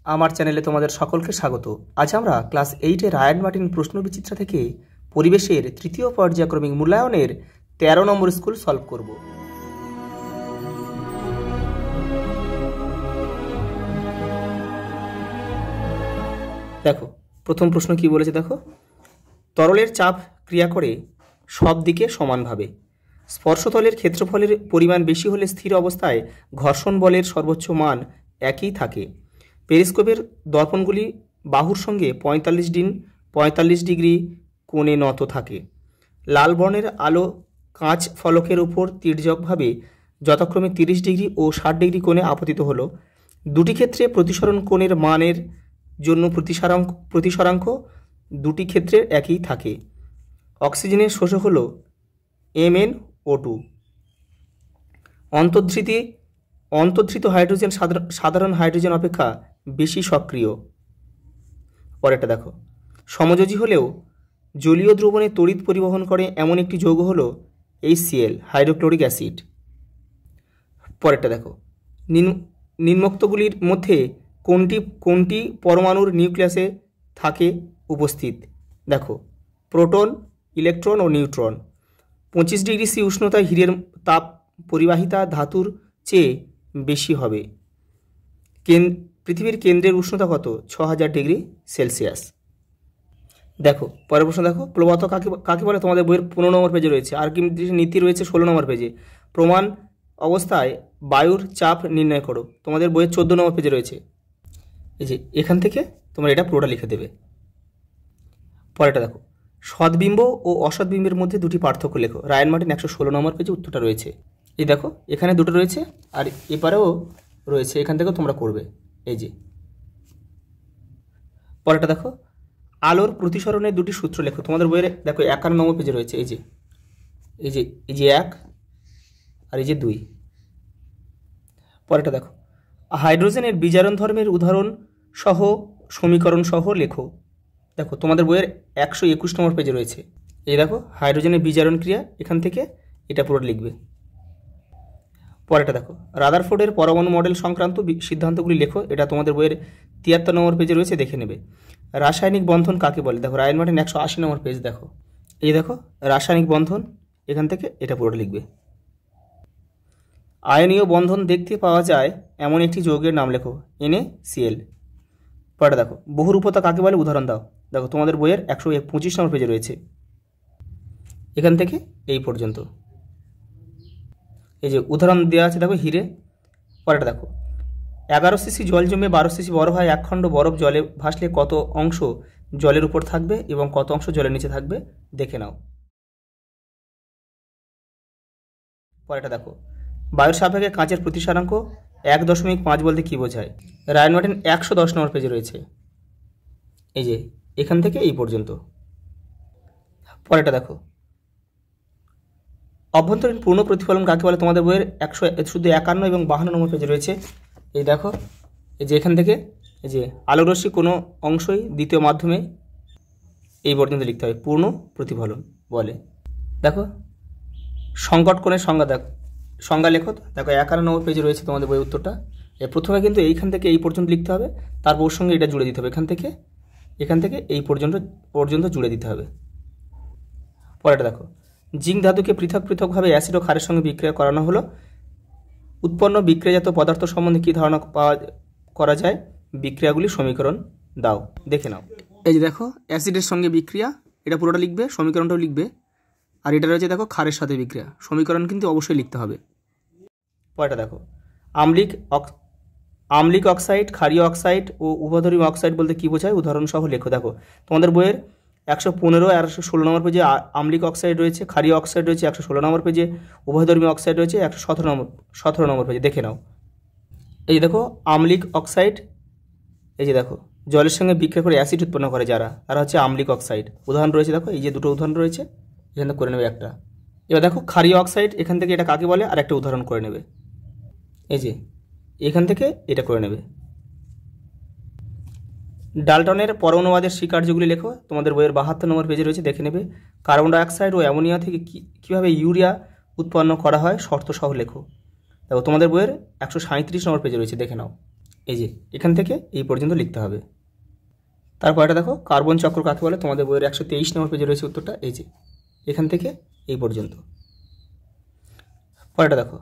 আমার চ্যানেলে তোমাদের সকলকে স্বাগত। আজ আমরা ক্লাস 8 এর রায়ান মার্টিন প্রশ্নবিচিত্রা থেকে পরিবেশের তৃতীয় পর্যায়ক্রমিক মূল্যায়নের 13 নম্বর স্কুল সলভ করব। দেখো প্রথম প্রশ্ন কি বলেছে, দেখো তরলের চাপ ক্রিয়া করে সব দিকে সমানভাবে। স্পর্শতলের ক্ষেত্রফলের পরিমাণ বেশি হলে স্থির অবস্থায় ঘর্ষণ বলের সর্বোচ্চ মান একই থাকে। পেরিস্কোপের দর্পণগুলি বাহুর সঙ্গে 45 ডিগ্রি কোণে নত থাকে। লাল বর্ণের আলো কাঁচ ফলকের উপর তির্যকভাবে যথাক্রমে 30 ডিগ্রি ও 60 ডিগ্রি কোণে আপতিত হলো। দুটি ক্ষেত্রে প্রতিসরণ কোণের মানের জন্য প্রতিসরাঙ্ক দুটি ক্ষেত্রে একই থাকে। অক্সিজেনের শোষক হল MnO2। অন্তর্ধৃত হাইড্রোজেন সাধারণ হাইড্রোজেন অপেক্ষা বেশি সক্রিয়। পরেরটা দেখো, সমযোজী হলেও জলীয় দ্রবণে তড়িৎ পরিবহন করে এমন একটি যৌগ হল HCl, হাইড্রোক্লোরিক অ্যাসিড। পরেরটা দেখো, নিম্নোক্তগুলির মধ্যে কোনটি পরমাণুর নিউক্লিয়াসে থাকে উপস্থিত? দেখো, প্রোটন, ইলেকট্রন ও নিউট্রন। 25 ডিগ্রি সি উষ্ণতায় হীরের তাপ পরিবাহিতা ধাতুর চেয়ে বেশি হবে। পৃথিবীর কেন্দ্রের উষ্ণতা কত? 6000 ডিগ্রি সেলসিয়াস। দেখো পরের প্রশ্ন, দেখো প্রবাহ কাকে বলে? তোমাদের বইয়ের 15 নম্বর পেজে রয়েছে। আর কি নীতি রয়েছে 16 নম্বর পেজে। প্রমাণ অবস্থায় বায়ুর চাপ নির্ণয় করো, তোমাদের বইয়ের 14 নম্বর পেজে রয়েছে। এই যে এখান থেকে তোমরা এটা পুরোটা লিখে দেবে। পরেরটা দেখো, সদ্বিম্ব ও অসদ্বিম্বের মধ্যে দুটি পার্থক্য লেখো। রায়ান মার্টিন 116 নম্বর পেজে উত্তরটা রয়েছে। এই দেখো এখানে দুটো রয়েছে আর এপারেও রয়েছে, এখান থেকেও তোমরা করবে। এই যে পরেরটা দেখো, আলোর প্রতিসরণের দুটি সূত্র লেখো। তোমাদের বইয়ের দেখো 51 নম্বর পেজে রয়েছে। এই যে 1 আর এই যে 2। পরেরটা দেখো, হাইড্রোজেনের বিজারণ ধর্মের উদাহরণ সহ সমীকরণ সহ লেখো। দেখো তোমাদের বইয়ের 121 নম্বর পেজে রয়েছে। এই দেখো হাইড্রোজেনের বিজারণ ক্রিয়া, এখান থেকে এটা পুরো লিখবে। পরেরটা দেখো, রাদারফোর্ডের পরমাণু মডেল সংক্রান্ত সিদ্ধান্তগুলি লেখো। এটা তোমাদের বইয়ের 73 নম্বর পেজে রয়েছে, দেখে নেবে। রাসায়নিক বন্ধন কাকে বলে? দেখো রায়ান মার্টিন 180 নম্বর পেজ। দেখো এই দেখো রাসায়নিক বন্ধন, এখান থেকে এটা পুরোটা লিখবে। আয়নীয় বন্ধন দেখতে পাওয়া যায় এমন একটি যৌগের নাম লেখো। NaCl। পরেরটা দেখো, বহুরূপতা কাকে বলে? উদাহরণ দাও। দেখো তোমাদের বইয়ের 125 নম্বর পেজে রয়েছে, এখান থেকে এই পর্যন্ত। এই যে উদাহরণ দেওয়া আছে, দেখো হিরে। পরেরটা দেখো, 11 সিসি জল জমে 12 সিসি বরফ হয়। এক খণ্ড বরফ জলে ভাসলে কত অংশ জলের উপর থাকবে এবং কত অংশ জলের নিচে থাকবে দেখে নাও। পরেরটা দেখো, বায়ুর সাপেক্ষে কাঁচের প্রতিসরাঙ্ক 1.5 বলতে কী বোঝায়? রায়ান মার্টিন 110 নম্বর পেজে রয়েছে, এই যে এখান থেকে এই পর্যন্ত। পরেরটা দেখো, অভ্যন্তরীণ পূর্ণ প্রতিফলন কাকে বলে? তোমাদের বইয়ের 51 এবং 52 নম্বর পেজে রয়েছে। এই দেখো এই যে এখান থেকে এই যে আলোরশ্মি কোনো অংশই দ্বিতীয় মাধ্যমে এই পর্যন্ত লিখতে হবে, পূর্ণ প্রতিফলন বলে। দেখো সংকট কোণের সংজ্ঞা লেখো। দেখো 51 নম্বর পেজে রয়েছে তোমাদের বইয়ের উত্তরটা। প্রথমে কিন্তু এইখান থেকে এই পর্যন্ত লিখতে হবে, তারপর ওর সঙ্গে এটা জুড়ে দিতে হবে। এখান থেকে এই পর্যন্ত জুড়ে দিতে হবে। পরেরটা দেখো, জিঙ্ক ধাতুকে পৃথকভাবে অ্যাসিড ও ক্ষারের সঙ্গে বিক্রিয়া করানো হলো। উৎপন্ন বিক্রিয়াজাত পদার্থ সম্বন্ধে কী ধারণা করা যায়? বিক্রিয়াগুলির সমীকরণ দাও, দেখে নাও। এই যে দেখো অ্যাসিডের সঙ্গে বিক্রিয়া, এটা পুরোটা লিখবে, সমীকরণটাও লিখবে। আর এটা রয়েছে দেখো ক্ষারের সাথে বিক্রিয়া, সমীকরণ কিন্তু অবশ্যই লিখতে হবে। পরেরটা দেখো, আম্লিক অক্সাইড, ক্ষারীয় অক্সাইড ও উভয়ধর্মী অক্সাইড বলতে কী বোঝায়? উদাহরণ সহ লেখো। দেখো তোমাদের বইয়ের 115 আর 116 নম্বর পেজে আম্লিক অক্সাইড রয়েছে, ক্ষারীয় অক্সাইড রয়েছে 116 নম্বর পেজে, উভয়ধর্মী অক্সাইড রয়েছে 117 নম্বর পেজে, দেখে নাও। এই যে দেখো আম্লিক অক্সাইড, এই যে দেখো জলের সঙ্গে বিক্রিয়া করে অ্যাসিড উৎপন্ন করে তারা হচ্ছে আম্লিক অক্সাইড। উদাহরণ রয়েছে, দেখো এই যে দুটো উদাহরণ রয়েছে, এখান থেকে করে নেবে একটা। এবার দেখো ক্ষারীয় অক্সাইড, এখান থেকে এটা কাকে বলে আর একটা উদাহরণ করে নেবে। এই যে এখান থেকে এটা করে নেবে। ডাল্টনের পরমাণুবাদের স্বীকার্যগুলি লেখো। তোমাদের বইয়ের 72 নম্বর পেজে রয়েছে, দেখে নেবে। কার্বন ডাইঅক্সাইড ও অ্যামোনিয়া থেকে কীভাবে ইউরিয়া উৎপন্ন করা হয় শর্ত সহ লেখো। দেখো তোমাদের বইয়ের 137 নম্বর পেজে রয়েছে, দেখে নাও। এই যে এখান থেকে এই পর্যন্ত লিখতে হবে। তারপরটা দেখো কার্বন চক্র কাকে বলে, তোমাদের বইয়ের 123 নম্বর পেজে রয়েছে উত্তরটা, এই যে এখান থেকে এই পর্যন্ত। পরেরটা দেখো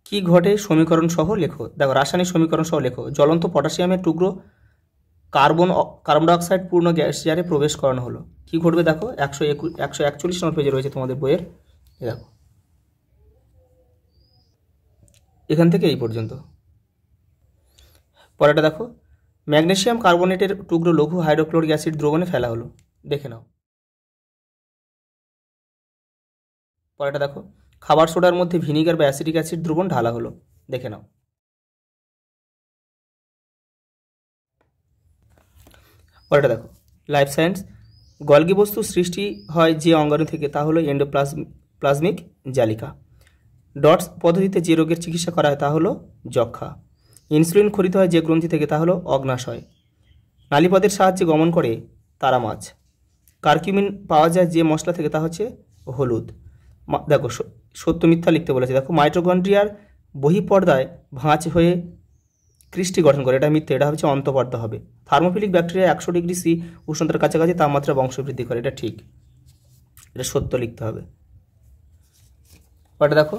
কি ঘটে সমীকরণ সহ লেখো। দেখো রাসায়নিক সমীকরণ সহ লেখো। জ্বলন্ত পটাশিয়ামের টুকরো কার্বন ডাইঅক্সাইড পূর্ণ গ্যাস জারে প্রবেশ করানো হলো। কি ঘটবে দেখো 141 নম্বর পেজে রয়েছে তোমাদের বইয়ের, দেখো এখান থেকে এই পর্যন্ত। পরেরটা দেখো ম্যাগনেসিয়াম কার্বনেটের টুকরো লঘু হাইড্রোক্লোরিক অ্যাসিড দ্রবণে ফেলা হলো, দেখে নাও। পরেরটা দেখো খাবার সোডার মধ্যে ভিনিগার বা অ্যাসিডিক অ্যাসিড দ্রবণ ঢালা হলো, দেখে নাও। পরেরটা দেখো লাইফ সায়েন্স, গলগি বস্তু সৃষ্টি হয় যে অঙ্গাণু থেকে তা হলো এন্ডোপ্লাজমিক জালিকা। ডটস পদ্ধতিতে যে রোগের চিকিৎসা করা হয় তা হলো যক্ষা। ইনসুলিন খরিত হয় যে গ্রন্থি থেকে তা হলো অগ্নাশয়। নালীপথের সাহায্যে গমন করে তারা মাছ। কারকিউমিন পাওয়া যায় যে মশলা থেকে তা হচ্ছে হলুদ। দেখো সত্য মিথ্যা লিখতে বলেছে। দেখো মাইটোকন্ড্রিয়ার বহিঃপর্দায় ভাঁজ হয়ে ক্রিস্টি গঠন করে, এটা মিথ্যে, এটা হচ্ছে অন্তঃপর্দা হবে। থার্মোফিলিক ব্যাকটেরিয়া 100 ডিগ্রি সি উষ্ণতার কাছাকাছি তাপমাত্রা বংশবৃদ্ধি করে, এটা ঠিক, এটা সত্য লিখতে হবে। ওটা দেখো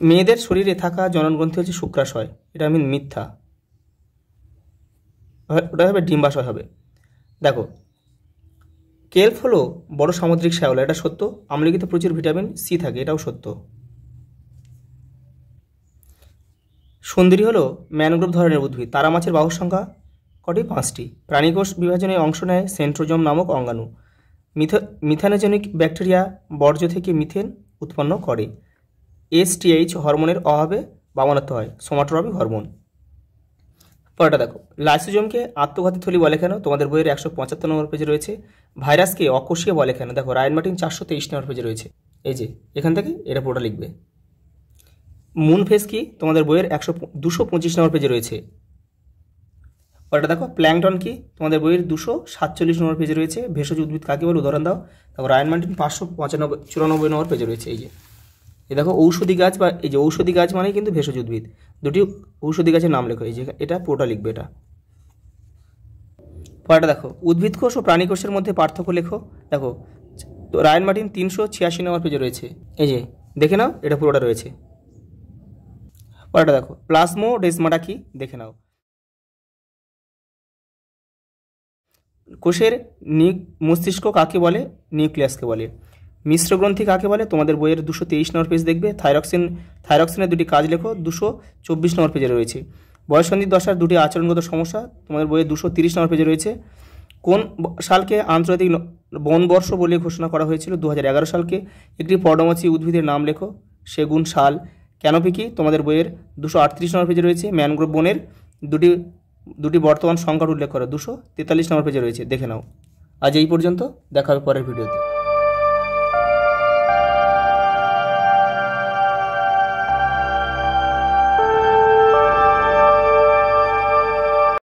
মেয়েদের শরীরে থাকা জননগ্রন্থি হচ্ছে শুক্রাশয়, এটা মিথ্যা, ওটা হবে ডিম্বাশয় হবে। দেখো কেল্প হলো বড় সামুদ্রিক শ্যাওলা, এটা সত্য। আমলকিতে প্রচুর ভিটামিন সি থাকে, এটাও সত্য। সুন্দরী হলো ম্যানগ্রোভ ধরনের উদ্ভিদ। তারা মাছের বাহুর সংখ্যা কটি? 5টি। প্রাণীকোষ বিভাজনে অংশ নেয় সেন্ট্রোজোম নামক অঙ্গাণু। মিথানোজেনিক ব্যাকটেরিয়া বর্জ্য থেকে মিথেন উৎপন্ন করে। STH হরমোনের অভাবে বামনত্ব হয়, সোমাটোট্রপিক হরমোন। পরেরটা দেখো লাইসোজোমকে আত্মঘাতী থলি বলে কেন? তোমাদের বইয়ের 175 নম্বর পেজে রয়েছে। ভাইরাসকে অকোষীয় বলে কেন? দেখো রায়ন মার্টিন 423 নম্বর পেজে রয়েছে, এই যে এখান থেকে এটা পুরোটা লিখবে। মুন ফেস কি? তোমাদের বইয়ের 225 নম্বর পেজে রয়েছে। পরেরটা দেখো প্ল্যাংটন কি? তোমাদের বইয়ের 247 নম্বর পেজে রয়েছে। ভেষজ উদ্ভিদ কাকে বলে? উদাহরণ দাও। তারপর রায়ন মার্টিন 594 নম্বর পেজে রয়েছে, এই যে এই দেখো ঔষধি গাছ, বা এই যে ঔষধি গাছ মানে কিন্তু ভেষজ উদ্ভিদ। দুটি ঔষধি গাছের নাম লেখো, এই যে এটা পুরোটা লিখবে এটা। পরেরটা দেখো উদ্ভিদ কোষ ও প্রাণী কোষের মধ্যে পার্থক্য লেখো। দেখো তো রায়ন মার্টিন 386 নম্বর পেজে রয়েছে, এই যে দেখে নাও এটা পুরোটা রয়েছে। পরেরটা দেখো প্লাজমোডেসমাটা কি? দেখে নাও। কোষের মস্তিষ্ক কাকে বলে? নিউক্লিয়াসকে বলে। মিশ্র গ্রন্থি কাকে বলে? তোমাদের বইয়ের 223 নম্বর পেজ দেখবে। থাইরক্সিনের দুটি কাজ লেখো, 224 নম্বর পেজে রয়েছে। বয়ঃসন্ধির দশার দুটি আচরণগত সমস্যা, তোমাদের বইয়ে 230 নম্বর পেজে রয়েছে। কোন সালকে আন্তর্জাতিক বনবর্ষ বলে ঘোষণা করা হয়েছিল? 2011 সালকে। একটি পর্ণমোচী উদ্ভিদের নাম লেখো, সেগুন, শাল। ক্যানোপি কি? তোমাদের বইয়ের 238 নম্বর পেজে রয়েছে। ম্যানগ্রোভ বনের দুটি বর্তমান সংখ্যার উল্লেখ করো, 243 নম্বর পেজে রয়েছে, দেখে নাও। আজ এই পর্যন্ত, দেখা হবে পরের ভিডিওতে।